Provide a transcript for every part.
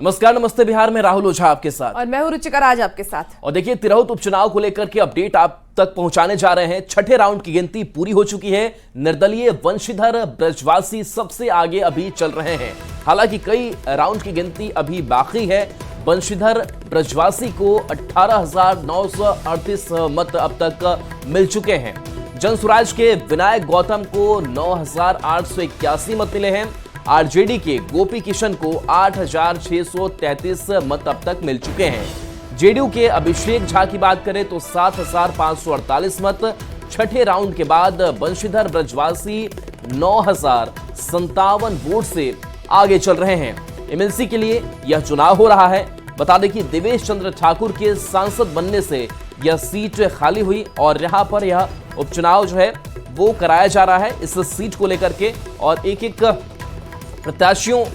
नमस्कार, नमस्ते बिहार में राहुल ओझा आपके साथ और मैं हूं रुचिका राज आपके साथ। और देखिए, तिरहुत उपचुनाव को लेकर के अपडेट आप तक पहुंचाने जा रहे हैं। छठे राउंड की गिनती पूरी हो चुकी है। निर्दलीय वंशीधर ब्रजवासी सबसे आगे अभी चल रहे हैं। हालांकि कई राउंड की गिनती अभी बाकी है। वंशीधर ब्रजवासी को 18,938 मत अब तक मिल चुके हैं। जनसुराज के विनायक गौतम को 9,881 मत मिले हैं। आरजेडी के गोपी किशन को 8,633 मत अब तक मिल चुके हैं। जेडीयू के अभिषेक झा की बात करें तो 7,548 मत। छठे राउंड के बाद वंशीधर ब्रजवासी 9,057 वोट से आगे चल रहे हैं। एमएलसी के लिए यह चुनाव हो रहा है। बता दें कि देवेश चंद्र ठाकुर के सांसद बनने से यह सीट खाली हुई और यहां पर यह उपचुनाव जो है वो कराया जा रहा है इस सीट को लेकर के। और एक एक प्रत्याशियों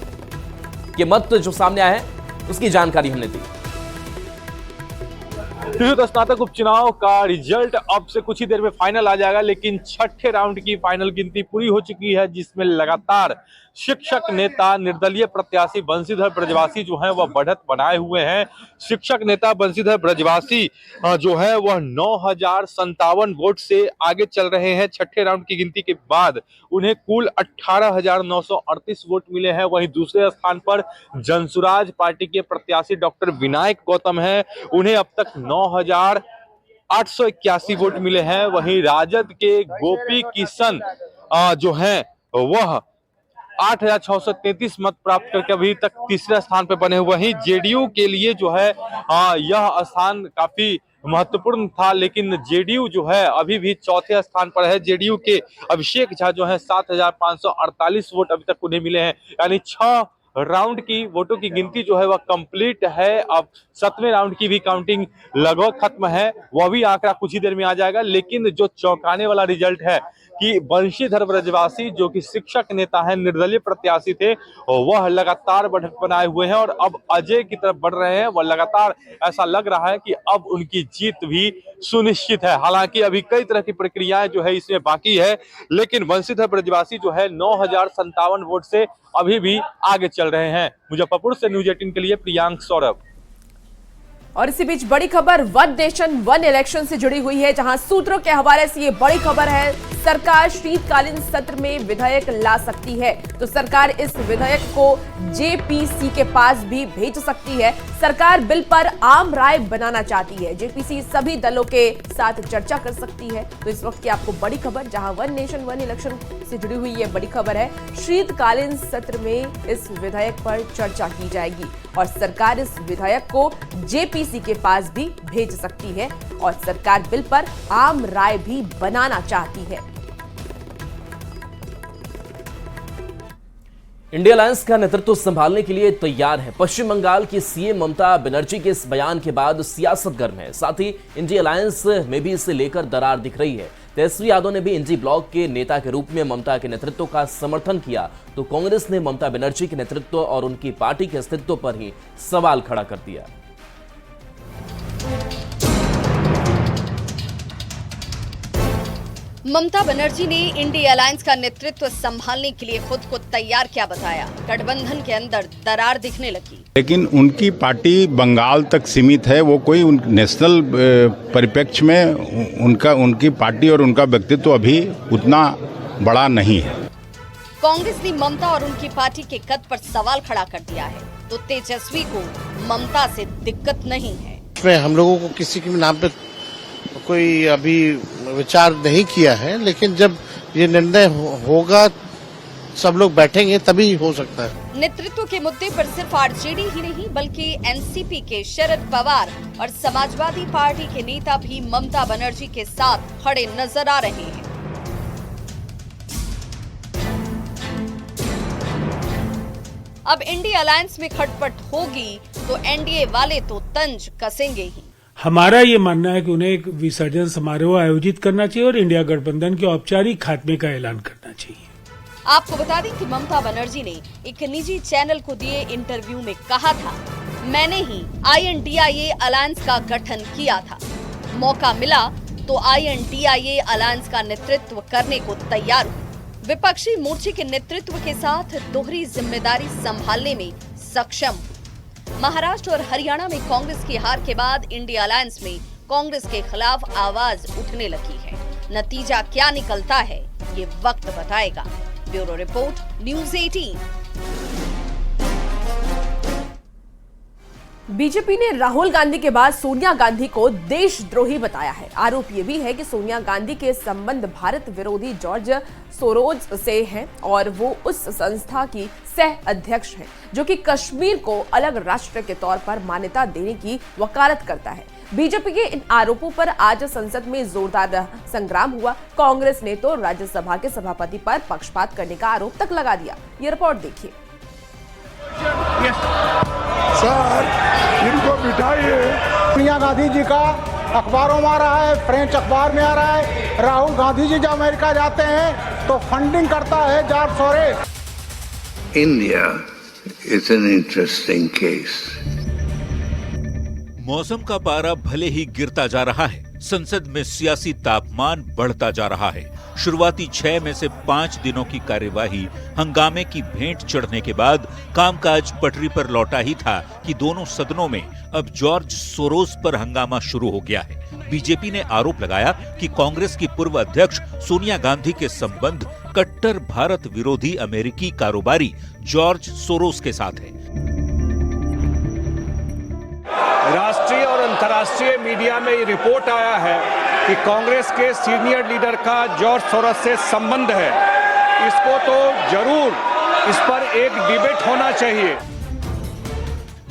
के मत जो सामने आए हैं उसकी जानकारी हमने दी। स्नातक उपचुनाव का रिजल्ट अब से कुछ ही देर में फाइनल आ जाएगा, लेकिन छठे राउंड की फाइनल गिनती पूरी हो चुकी है, जिसमें लगातार शिक्षक नेता निर्दलीय प्रत्याशी बंशीधर ब्रजवासी जो है वह बढ़त बनाए हुए हैं। शिक्षक नेता बंशीधर ब्रजवासी जो है वह 9,057 वोट से आगे चल रहे हैं। छठे राउंड की गिनती के बाद उन्हें कुल 18,938 वोट मिले हैं। वहीं दूसरे स्थान पर जनसुराज पार्टी के प्रत्याशी डॉक्टर विनायक गौतम हैं, उन्हें अब तक 9,881 वोट मिले हैं। वहीं राजद के गोपी किशन जो है वह 8,633 मत प्राप्त करके अभी तक तीसरे स्थान पर बने हुए हैं। जेडीयू के लिए जो है यह स्थान काफी महत्वपूर्ण था, लेकिन जेडीयू जो है अभी भी चौथे स्थान पर है। जेडीयू के अभिषेक झा जो है 7,548 वोट अभी तक उन्हें मिले हैं। यानी 6 राउंड की वोटों की गिनती जो है वह कंप्लीट है। अब 7वें राउंड की भी काउंटिंग लगभग खत्म है, वह भी आंकड़ा कुछ ही देर में आ जाएगा। लेकिन जो चौंकाने वाला रिजल्ट है कि वंशीधर ब्रजवासी जो कि शिक्षक नेता है, निर्दलीय प्रत्याशी थे, वह लगातार बढ़त बनाए हुए हैं और अब अजय की तरफ बढ़ रहे हैं। वह लगातार ऐसा लग रहा है कि अब उनकी जीत भी सुनिश्चित है। हालांकि अभी कई तरह की प्रक्रियाएं जो है इसमें बाकी है, लेकिन वंशीधर ब्रजवासी जो है 9,057 वोट से अभी भी आगे चल रहे हैं। मुजफ्फरपुर से न्यूज 18 के लिए प्रियांक सौरभ। और इसी बीच बड़ी खबर वन नेशन वन इलेक्शन से जुड़ी हुई है, जहां सूत्रों के हवाले से ये बड़ी खबर है, सरकार शीतकालीन सत्र में विधेयक ला सकती है। तो सरकार इस विधेयक को जेपीसी के पास भी भेज सकती है। सरकार बिल पर आम राय बनाना चाहती है। जेपीसी सभी दलों के साथ चर्चा कर सकती है। तो इस वक्त की आपको बड़ी खबर, जहां वन नेशन वन इलेक्शन से जुड़ी हुई ये बड़ी खबर है, शीतकालीन सत्र में इस विधेयक पर चर्चा की जाएगी और सरकार इस विधेयक को जेपीसी के पास भी भेज सकती है और सरकार बिल पर आम राय भी बनाना चाहती है। इंडिया अलायंस का नेतृत्व संभालने के लिए तैयार है। पश्चिम बंगाल की सीएम ममता बनर्जी के इस बयान के बाद सियासत गर्म है। साथ ही इंडिया अलायंस में भी इसे लेकर दरार दिख रही है। तेजस्वी यादव ने भी इंडी ब्लॉक के नेता के रूप में ममता के नेतृत्व का समर्थन किया, तो कांग्रेस ने ममता बनर्जी के नेतृत्व और उनकी पार्टी के अस्तित्व पर ही सवाल खड़ा कर दिया। ममता बनर्जी ने इंडिया अलायंस का नेतृत्व संभालने के लिए खुद को तैयार क्या बताया। गठबंधन के अंदर दरार दिखने लगी, लेकिन उनकी पार्टी बंगाल तक सीमित है। वो कोई नेशनल परिप्रेक्ष्य में उनकी पार्टी और उनका व्यक्तित्व अभी उतना बड़ा नहीं है। कांग्रेस ने ममता और उनकी पार्टी के कद पर सवाल खड़ा कर दिया है, तो तेजस्वी को ममता से दिक्कत नहीं है। इसमें हम लोगों को किसी के नाम पे कोई अभी विचार नहीं किया है, लेकिन जब ये निर्णय होगा, सब लोग बैठेंगे तभी हो सकता है। नेतृत्व के मुद्दे पर सिर्फ आरजेडी ही नहीं बल्कि एनसीपी के शरद पवार और समाजवादी पार्टी के नेता भी ममता बनर्जी के साथ खड़े नजर आ रहे हैं। अब इंडिया अलायंस में खटपट होगी तो एनडीए वाले तो तंज कसेंगे ही। हमारा ये मानना है कि उन्हें एक विसर्जन समारोह आयोजित करना चाहिए और इंडिया गठबंधन के औपचारिक खात्मे का ऐलान करना चाहिए। आपको बता दें कि ममता बनर्जी ने एक निजी चैनल को दिए इंटरव्यू में कहा था, मैंने ही INDIA अलायंस का गठन किया था, मौका मिला तो INDIA अलायंस का नेतृत्व करने को तैयार हूँ। विपक्षी मोर्चे के नेतृत्व के साथ दोहरी जिम्मेदारी संभालने में सक्षम। महाराष्ट्र और हरियाणा में कांग्रेस की हार के बाद इंडिया अलायंस में कांग्रेस के खिलाफ आवाज उठने लगी है। नतीजा क्या निकलता है ये वक्त बताएगा। Bureau report, news 18। बीजेपी ने राहुल गांधी के बाद सोनिया गांधी को देशद्रोही बताया है। आरोप यह भी है कि सोनिया गांधी के संबंध भारत विरोधी जॉर्ज सोरोज से हैं और वो उस संस्था की सह अध्यक्ष हैं जो कि कश्मीर को अलग राष्ट्र के तौर पर मान्यता देने की वकालत करता है। बीजेपी के इन आरोपों पर आज संसद में जोरदार संग्राम हुआ। कांग्रेस ने तो राज्यसभा के सभापति पर पक्षपात करने का आरोप तक लगा दिया। ये रिपोर्ट देखिए। सर, इनको बिठाइए। सोनिया गांधी जी का अखबारों में आ रहा है, फ्रेंच अखबार में आ रहा है। राहुल गांधी जी जब अमेरिका जाते हैं तो फंडिंग करता है George Soros. India is an interesting case. मौसम का पारा भले ही गिरता जा रहा है, संसद में सियासी तापमान बढ़ता जा रहा है। शुरुआती 6 में से 5 दिनों की कार्यवाही हंगामे की भेंट चढ़ने के बाद कामकाज पटरी पर लौटा ही था कि दोनों सदनों में अब जॉर्ज सोरोस पर हंगामा शुरू हो गया है। बीजेपी ने आरोप लगाया कि कांग्रेस की पूर्व अध्यक्ष सोनिया गांधी के संबंध कट्टर भारत विरोधी अमेरिकी कारोबारी जॉर्ज सोरोस के साथ है। राष्ट्रीय और अंतर्राष्ट्रीय मीडिया में ये रिपोर्ट आया है कि कांग्रेस के सीनियर लीडर का जॉर्ज सोरोस से संबंध है। इसको तो जरूर इस पर एक डिबेट होना चाहिए।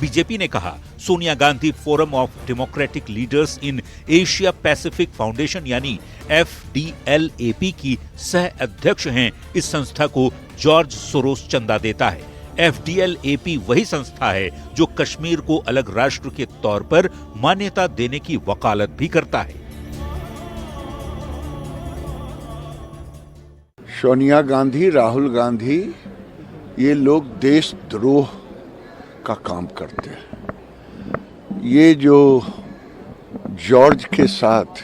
बीजेपी ने कहा Sonia Gandhi forum of democratic leaders in Asia Pacific foundation यानी FDLAP की सह अध्यक्ष हैं। इस संस्था को जॉर्ज सोरोस चंदा देता है। FDLAP वही संस्था है जो कश्मीर को अलग राष्ट्र के तौर पर मान्यता देने की वकालत भी करता है। सोनिया गांधी, राहुल गांधी, ये लोग देशद्रोह का काम करते हैं। ये जो जॉर्ज के साथ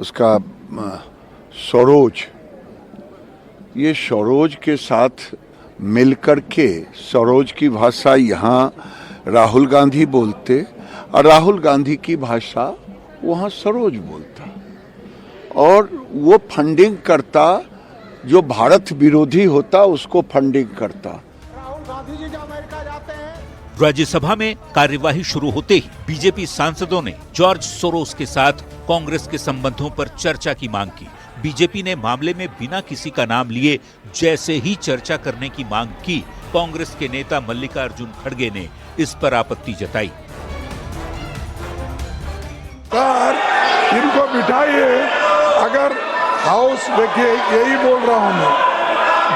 उसका सोरोज, ये सोरोज के साथ मिलकर के सरोज की भाषा यहाँ राहुल गांधी बोलते और राहुल गांधी की भाषा वहाँ सरोज बोलता और वो फंडिंग करता, जो भारत विरोधी होता उसको फंडिंग करता। राहुल गांधी जी जब अमेरिका जाते हैं। राज्यसभा में कार्यवाही शुरू होते ही बीजेपी सांसदों ने जॉर्ज सोरोस के साथ कांग्रेस के संबंधों पर चर्चा की मांग की। बीजेपी ने मामले में बिना किसी का नाम लिए जैसे ही चर्चा करने की मांग की, कांग्रेस के नेता मल्लिकार्जुन खड़गे ने इस पर आपत्ति जताई। सर, इनको बिठाइए। अगर हाउस, देखिए यही बोल रहा हूँ मैं,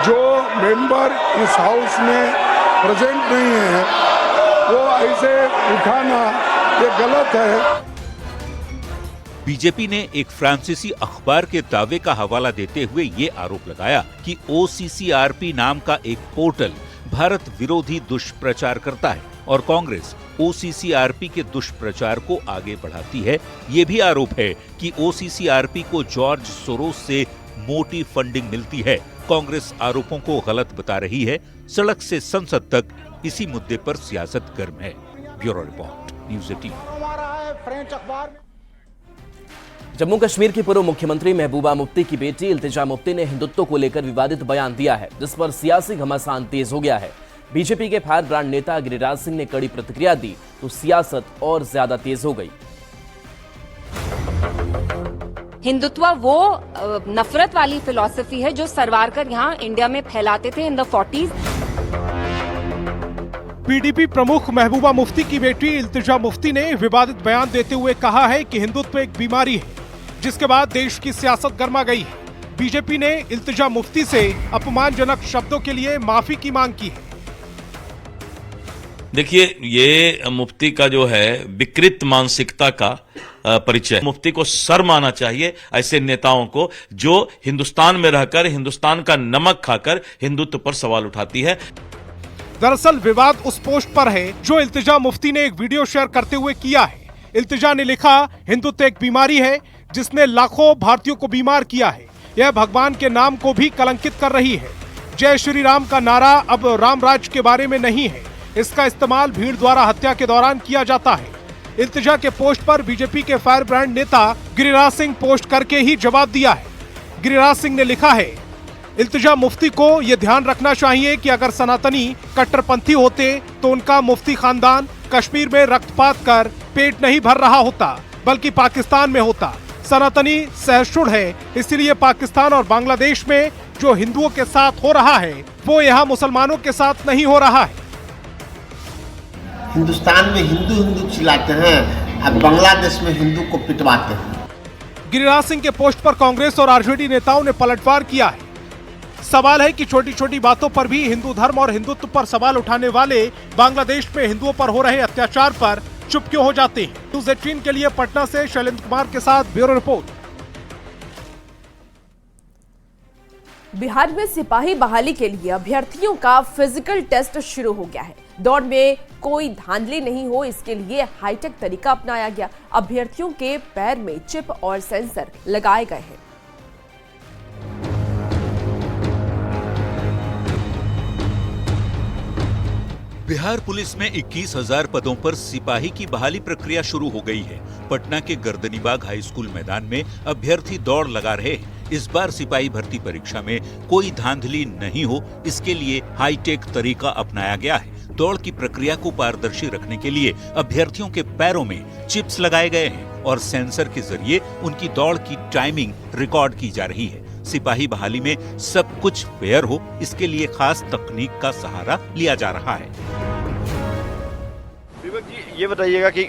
जो मेंबर इस हाउस में प्रेजेंट नहीं है वो ऐसे उठाना ये गलत है। बीजेपी ने एक फ्रांसीसी अखबार के दावे का हवाला देते हुए ये आरोप लगाया कि OCCRP नाम का एक पोर्टल भारत विरोधी दुष्प्रचार करता है और कांग्रेस OCCRP के दुष्प्रचार को आगे बढ़ाती है। ये भी आरोप है कि OCCRP को जॉर्ज सोरोस से मोटी फंडिंग मिलती है। कांग्रेस आरोपों को गलत बता रही है। सड़क से संसद तक इसी मुद्दे पर सियासत गर्म है। Bureau report, news 18। Jammu Kashmir की पूर्व मुख्यमंत्री महबूबा मुफ्ती की बेटी इल्तिजा मुफ्ती ने हिंदुत्व को लेकर विवादित बयान दिया है, जिस पर सियासी घमासान तेज हो गया है। बीजेपी के फायर ब्रांड नेता गिरिराज सिंह ने कड़ी प्रतिक्रिया दी तो सियासत और ज्यादा तेज हो गई। हिंदुत्व वो नफरत वाली फिलॉसफी है जो सरवारकर यहाँ इंडिया में फैलाते थे इन द 40s। PDP प्रमुख महबूबा मुफ्ती की बेटी इल्तिजा मुफ्ती ने विवादित बयान देते हुए कहा है कि हिंदुत्व एक बीमारी है, जिसके बाद देश की सियासत गर्मा गई है। बीजेपी ने इल्तिजा मुफ्ती से अपमानजनक शब्दों के लिए माफी की मांग की है। देखिए, ये मुफ्ती का जो है विकृत मानसिकता का परिचय। मुफ्ती को शर्म आना चाहिए ऐसे नेताओं को जो हिंदुस्तान में रहकर हिंदुस्तान का नमक खाकर हिंदुत्व पर सवाल उठाती है। दरअसल विवाद उस पोस्ट पर है जो इल्तिजा मुफ्ती ने एक वीडियो शेयर करते हुए किया है। इल्तिजा ने लिखा, हिंदुत्व एक बीमारी है जिसने लाखों भारतीयों को बीमार किया है। यह भगवान के नाम को भी कलंकित कर रही है। जय श्री राम का नारा अब राम राज्य के बारे में नहीं है, इसका इस्तेमाल भीड़ द्वारा हत्या के दौरान किया जाता है। इल्तिजा के पोस्ट पर बीजेपी के फायर ब्रांड नेता गिरिराज सिंह पोस्ट करके ही जवाब दिया है। गिरिराज सिंह ने लिखा है, इल्तिजा मुफ्ती को ये ध्यान रखना चाहिए कि अगर सनातनी कट्टरपंथी होते तो उनका मुफ्ती खानदान कश्मीर में रक्तपात कर पेट नहीं भर रहा होता, बल्कि पाकिस्तान में होता। सनातनी सहिष्णु है, इसलिए पाकिस्तान और बांग्लादेश में जो हिंदुओं के साथ हो रहा है वो यहाँ मुसलमानों के साथ नहीं हो रहा है। हिंदुस्तान में हिंदू हिंदू चिल्लाते हैं और बांग्लादेश में हिंदू को पिटवाते हैं। गिरिराज सिंह के पोस्ट पर कांग्रेस और आरजेडी नेताओं ने पलटवार किया है। सवाल है कि छोटी छोटी बातों पर भी हिंदू धर्म और हिंदुत्व पर सवाल उठाने वाले बांग्लादेश में हिंदुओं पर हो रहे अत्याचार पर चुप क्यों हो जाते हैं। न्यूज़ 18 के लिए पटना से शैलेंद्र कुमार के साथ ब्यूरो रिपोर्ट। बिहार में सिपाही बहाली के लिए अभ्यर्थियों का फिजिकल टेस्ट शुरू हो गया है। दौड़ में कोई धांधली नहीं हो, इसके लिए हाईटेक तरीका अपनाया गया। अभ्यर्थियों के पैर में चिप और सेंसर लगाए गए हैं। बिहार पुलिस में 21,000 पदों पर सिपाही की बहाली प्रक्रिया शुरू हो गई है। पटना के गर्दनीबाग हाई स्कूल मैदान में अभ्यर्थी दौड़ लगा रहे हैं। इस बार सिपाही भर्ती परीक्षा में कोई धांधली नहीं हो, इसके लिए हाईटेक तरीका अपनाया गया है। दौड़ की प्रक्रिया को पारदर्शी रखने के लिए अभ्यर्थियों के पैरों में चिप्स लगाए गए हैं और सेंसर के जरिए उनकी दौड़ की टाइमिंग रिकॉर्ड की जा रही है। सिपाही बहाली में सब कुछ फेयर हो, इसके लिए खास तकनीक का सहारा लिया जा रहा है। विवेक जी, ये बताइएगा कि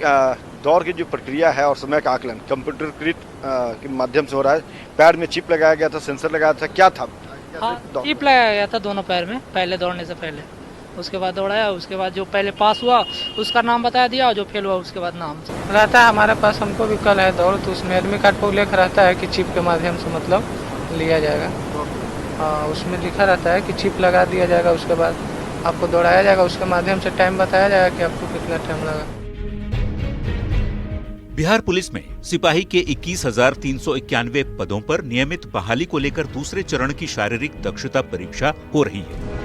दौड़ की जो प्रक्रिया है और समय का आकलन कंप्यूटरकृत के माध्यम से हो रहा है। पैर में चिप लगाया गया था, सेंसर लगाया था, क्या था? हाँ, चिप लगाया गया था दोनों पैर में, पहले दौड़ने से पहले। उसके बाद दौड़ाया, उसके बाद जो पहले पास हुआ उसका नाम बता दिया और जो फेल हुआ उसके बाद नाम रहता है। हमारे पास हमको भी कल है दौड़, तो उसमें एडमिट कार्ड पर उल्लेख रहता है कि चिप के माध्यम से मतलब लिया जाएगा। हाँ, उसमें लिखा रहता है कि चिप लगा दिया जाएगा, उसके बाद आपको दौड़ाया जाएगा, उसके माध्यम से टाइम बताया जाएगा कि आपको कितना टाइम लगा। बिहार पुलिस में सिपाही के 21,391 पदों पर नियमित बहाली को लेकर दूसरे चरण की शारीरिक दक्षता परीक्षा हो रही है।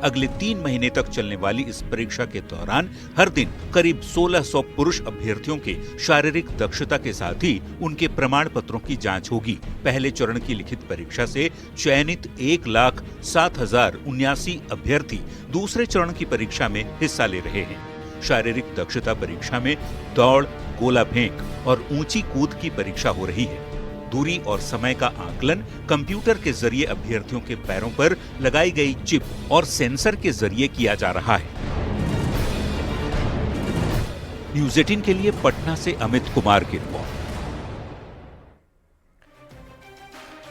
अगले 3 महीने तक चलने वाली इस परीक्षा के दौरान हर दिन करीब 1600 पुरुष अभ्यर्थियों के शारीरिक दक्षता के साथ ही उनके प्रमाण पत्रों की जांच होगी। पहले चरण की लिखित परीक्षा से चयनित 1,07,079 अभ्यर्थी दूसरे चरण की परीक्षा में हिस्सा ले रहे हैं। शारीरिक दक्षता परीक्षा में दौड़, गोला फेंक और ऊंची कूद की परीक्षा हो रही है। दूरी और समय का आकलन कंप्यूटर के जरिए अभ्यर्थियों के पैरों पर लगाई गई चिप और सेंसर के जरिए किया जा रहा है। न्यूज़ 18 के लिए पटना से अमित कुमार की रिपोर्ट।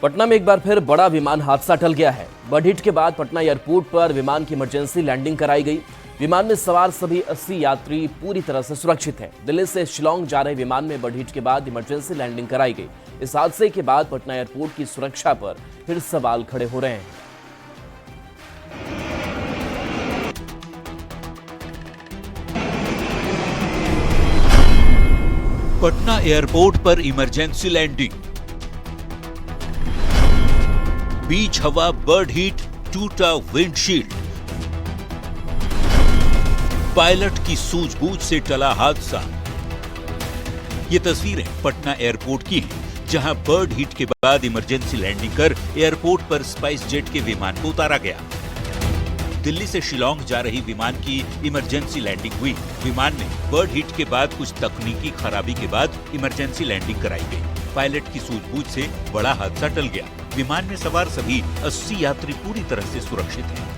पटना में एक बार फिर बड़ा विमान हादसा टल गया है। बर्ड के बाद पटना एयरपोर्ट पर विमान की इमरजेंसी लैंडिंग कराई गई। विमान में सवार सभी 80 यात्री पूरी तरह से सुरक्षित हैं। दिल्ली से शिलांग जा रहे विमान में बर्ड के बाद इमरजेंसी लैंडिंग कराई गई। इस हादसे के बाद पटना एयरपोर्ट की सुरक्षा पर फिर सवाल खड़े हो रहे हैं। पटना एयरपोर्ट पर इमरजेंसी लैंडिंग, बीच हवा, बर्ड हीट, टूटा विंडशील्ड, पायलट की सूझबूझ से टला हादसा। ये तस्वीरें पटना एयरपोर्ट की हैं, जहां बर्ड हीट के बाद इमरजेंसी लैंडिंग कर एयरपोर्ट पर स्पाइस जेट के विमान को उतारा गया। दिल्ली से शिलांग जा रही विमान की इमरजेंसी लैंडिंग हुई। विमान में बर्ड हीट के बाद कुछ तकनीकी खराबी के बाद इमरजेंसी लैंडिंग कराई गई। पायलट की सूझबूझ से बड़ा हादसा टल गया। विमान में सवार सभी 80 यात्री पूरी तरह से सुरक्षित हैं।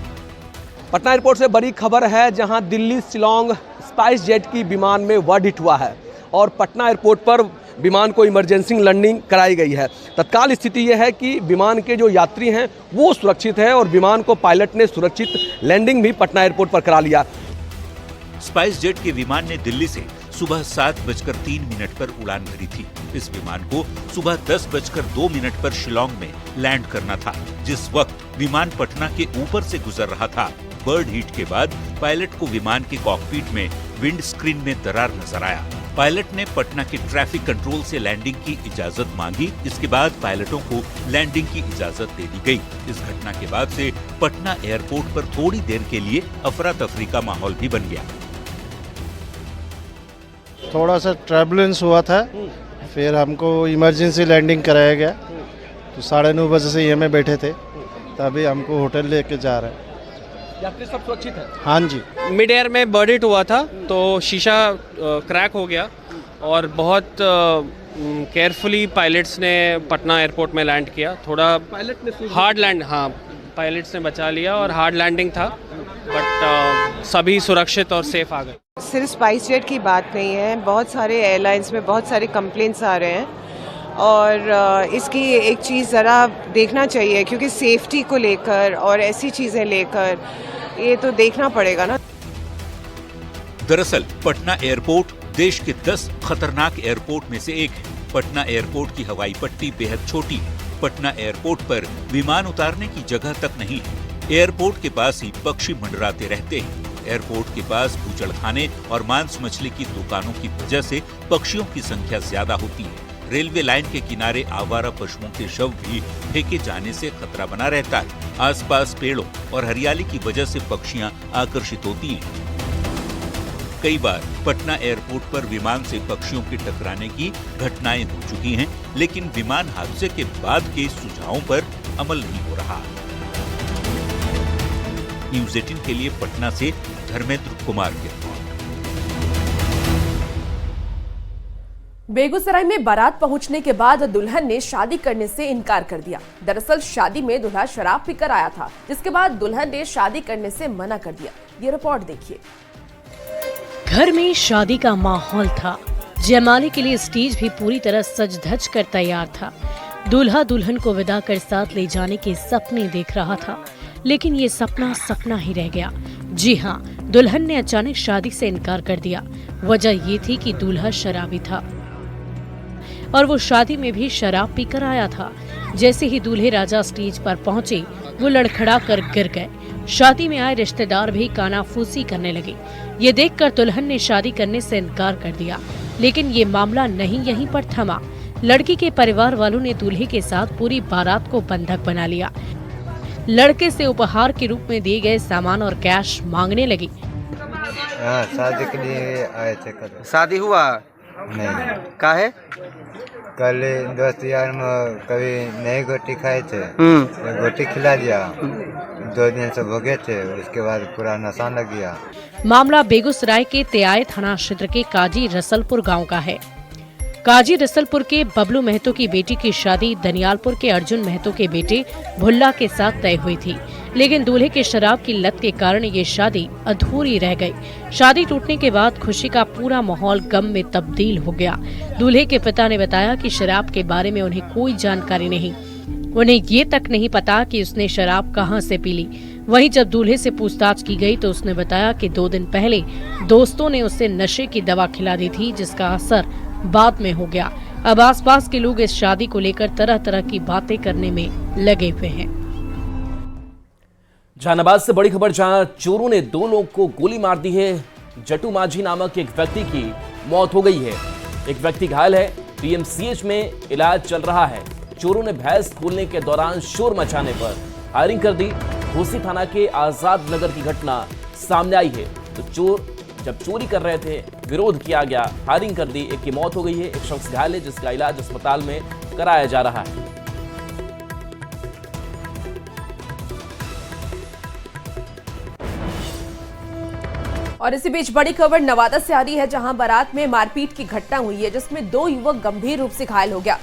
पटना एयरपोर्ट से बड़ी खबर है, जहां दिल्ली शिलांग स्पाइस जेट की विमान में बर्ड हिट हुआ है और पटना एयरपोर्ट पर विमान को इमरजेंसी लैंडिंग कराई गई है। तत्काल स्थिति यह है कि विमान के जो यात्री हैं वो सुरक्षित है और विमान को पायलट ने सुरक्षित लैंडिंग भी पटना एयरपोर्ट पर करा लिया। स्पाइस जेट के विमान ने दिल्ली से सुबह 7:03 पर उड़ान भरी थी। इस विमान को सुबह 10:02 पर शिलांग में लैंड करना था। जिस वक्त विमान पटना के ऊपर से गुजर रहा था, बर्ड हीट के बाद पायलट को विमान के कॉकपिट में विंड स्क्रीन में दरार नजर आया। पायलट ने पटना के ट्रैफिक कंट्रोल से लैंडिंग की इजाजत मांगी। इसके बाद पायलटों को लैंडिंग की इजाजत दे दी गई। इस घटना के बाद से पटना एयरपोर्ट पर थोड़ी देर के लिए अफरा तफरी का माहौल भी बन गया। थोड़ा सा ट्रैबुलेंस हुआ था, फिर हमको इमरजेंसी लैंडिंग कराया गया। तो 9:30 बजे से ये में बैठे थे, तभी हमको होटल लेके जा रहे हैं। यात्री सब सुरक्षित है? हाँ जी। मिड एयर में बर्ड हिट हुआ था तो शीशा क्रैक हो गया और बहुत केयरफुली पायलट्स ने पटना एयरपोर्ट में लैंड किया। थोड़ा पायलट ने हार्ड लैंड, हाँ पायलट्स ने बचा लिया और हार्ड लैंडिंग था, बट सभी सुरक्षित और सेफ आ गए। सिर्फ स्पाइस जेट की बात नहीं है, बहुत सारे एयरलाइंस में बहुत सारे कंप्लेंट्स आ रहे हैं और इसकी एक चीज़ ज़रा देखना चाहिए, क्योंकि सेफ्टी को लेकर और ऐसी चीज़ें लेकर ये तो देखना पड़ेगा ना। दरअसल पटना एयरपोर्ट देश के 10 खतरनाक एयरपोर्ट में से एक है। पटना एयरपोर्ट की हवाई पट्टी बेहद छोटी है। पटना एयरपोर्ट पर विमान उतारने की जगह तक नहीं है। एयरपोर्ट के पास ही पक्षी मंडराते रहते हैं। एयरपोर्ट के पास बूचड़खाने और मांस मछली की दुकानों की वजह से पक्षियों की संख्या ज्यादा होती है। रेलवे लाइन के किनारे आवारा पशुओं के शव भी फेंके जाने से खतरा बना रहता है। आसपास पेड़ों और हरियाली की वजह से पक्षियां आकर्षित होती हैं। कई बार पटना एयरपोर्ट पर विमान से पक्षियों के टकराने की घटनाएं हो चुकी हैं, लेकिन विमान हादसे के बाद के सुझावों पर अमल नहीं हो रहा। न्यूज़ 18 के लिए पटना से धर्मेंद्र कुमार की रिपोर्ट। बेगूसराय में बारात पहुंचने के बाद दुल्हन ने शादी करने से इनकार कर दिया। दरअसल शादी में दूल्हा शराब पीकर आया था, जिसके बाद दुल्हन ने शादी करने से मना कर दिया। ये रिपोर्ट देखिए। घर में शादी का माहौल था। जयमाले के लिए स्टेज भी पूरी तरह सज धज कर तैयार था। दूल्हा दुल्हन को विदा कर साथ ले जाने के सपने देख रहा था, लेकिन ये सपना सपना ही रह गया। जी हाँ, दुल्हन ने अचानक शादी से इनकार कर दिया। वजह ये थी कि दूल्हा शराबी था और वो शादी में भी शराब पीकर आया था। जैसे ही दूल्हे राजा स्टेज पर पहुंचे, वो लड़खड़ा कर गिर गए। शादी में आए रिश्तेदार भी कानाफूसी करने लगे। ये देखकर दुल्हन ने शादी करने से इनकार कर दिया, लेकिन ये मामला नहीं यहीं पर थमा। लड़की के परिवार वालों ने दूल्हे के साथ पूरी बारात को बंधक बना लिया। लड़के से उपहार के रूप में दिए गए सामान और कैश मांगने लगी। शादी के लिए आए थे। कल शादी हुआ नहीं? काहे? कल दोस्त यार में कभी नई गोटी खाए थे, गोटी खिला दिया। 2 दिन से भोगे थे, उसके बाद पूरा नशा लग गया। मामला बेगूसराय के त्याय थाना क्षेत्र के काजी रसलपुर गांव का है। काजी रसलपुर के बबलू महतो की बेटी की शादी दनियालपुर के अर्जुन महतो के बेटे भुल्ला के साथ तय हुई थी, लेकिन दूल्हे के शराब की लत के कारण ये शादी अधूरी रह गई। शादी टूटने के बाद खुशी का पूरा माहौल गम में तब्दील हो गया। दूल्हे के पिता ने बताया कि शराब के बारे में उन्हें कोई जानकारी नहीं। उन्हें ये तक नहीं पता कि उसने शराब कहां से पी ली। वहीं जब दूल्हे से पूछताछ की गई तो उसने बताया कि 2 दिन पहले दोस्तों ने उसे नशे की दवा खिला दी थी, जिसका असर बाद में हो गया। अब आसपास के लोग इस शादी को लेकर तरह तरह की बातें करने में लगे हुए हैं। जहानाबाद से बड़ी खबर, जहां चोरों ने 2 लोग को गोली मार दी है। जटू माझी नामक एक व्यक्ति की मौत हो गई है। एक व्यक्ति घायल है, पीएमसीएच में इलाज चल रहा है। चोरों ने भैंस खोलने के दौरान शोर मचाने पर फायरिंग कर दी। घोसी थाना के आजाद नगर की घटना सामने आई है। तो चोर जब चोरी कर रहे थे, विरोध किया गया, फायरिंग कर दी। एक की मौत हो गई है, एक शख्स घायल है, जिसका इलाज अस्पताल में कराया जा रहा है। और इसी बीच बड़ी खबर नवादा से आ रही है, जहां बारात में मारपीट की घटना हुई है, जिसमें 2 युवक गंभीर रूप से घायल हो गया।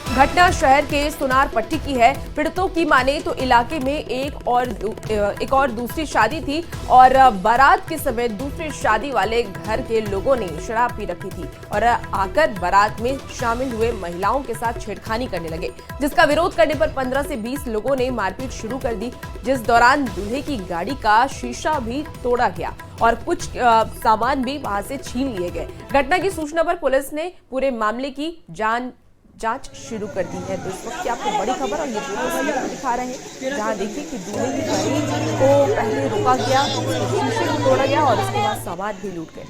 घटना शहर के सुनार पट्टी की है। पीड़ितों की माने तो इलाके में एक और दूसरी शादी थी और बारात के समय दूसरे शादी वाले घर के लोगों ने शराब पी रखी थी और आकर बारात में शामिल हुए महिलाओं के साथ छेड़खानी करने लगे, जिसका विरोध करने पर 15 से 20 लोगों ने मारपीट शुरू कर दी, जिस दौरान दूल्हे की गाड़ी का शीशा भी तोड़ा गया और कुछ सामान भी वहां से छीन लिए गए। घटना की सूचना पर पुलिस ने पूरे मामले की जांच शुरू कर दी है। तो इस वक्त की आपको बड़ी खबर और ये पूरी तस्वीर दिखा रहे हैं, जहां देखिए कि दूल्हे की गाड़ी को पहले रोका गया, शीशे को तोड़ा गया और उसके बाद सामान भी लूट गए।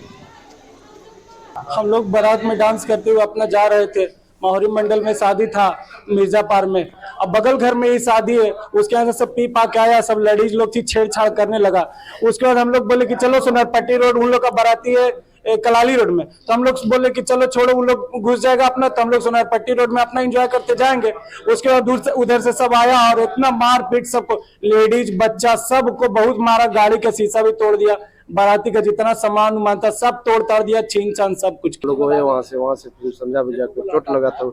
हम लोग बारात में डांस करते हुए अपना जा रहे थे। माहौरी मंडल में शादी था मिर्जा पार में। अब बगल घर में ही शादी है, उसके यहाँ से सब पी पा के आया, सब लेडीज लोग थी, छेड़छाड़ करने लगा। उसके बाद हम लोग बोले कि चलो सोनारपट्टी रोड, उन लोग का बाराती है कलाली रोड में, तो हम लोग बोले कि चलो छोड़ो, उन लोग घुस जाएगा अपना, तो हम लोग सोनारपट्टी रोड में अपना एंजॉय करते जाएंगे। उसके बाद दूर से उधर से सब आया और इतना मार पीट सबको, लेडीज बच्चा सबको बहुत मारा, गाड़ी का शीशा भी तोड़ दिया, बाराती का जितना सामान उमान था सब तोड़ ताड़ दिया, छीन छान सब कुछ। लोग गए वहाँ से फिर समझा बुझा के चोट लगा था,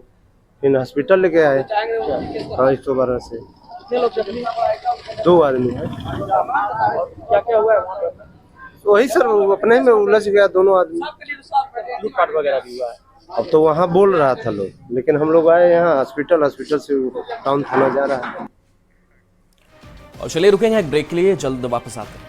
फिर हॉस्पिटल लेके आए। हाँ 112 से 2 आदमी है। क्या क्या हुआ है? वही सर अपने में उलझ गया दोनों आदमी, लूटपाट वगैरह भी हुआ है। अब तो वहाँ बोल रहा था लोग, लेकिन हम लोग आए यहाँ हॉस्पिटल से टाउन थाना जा रहा है। और चलिए रुकेंगे एक ब्रेक के लिए, जल्द वापस आते हैं।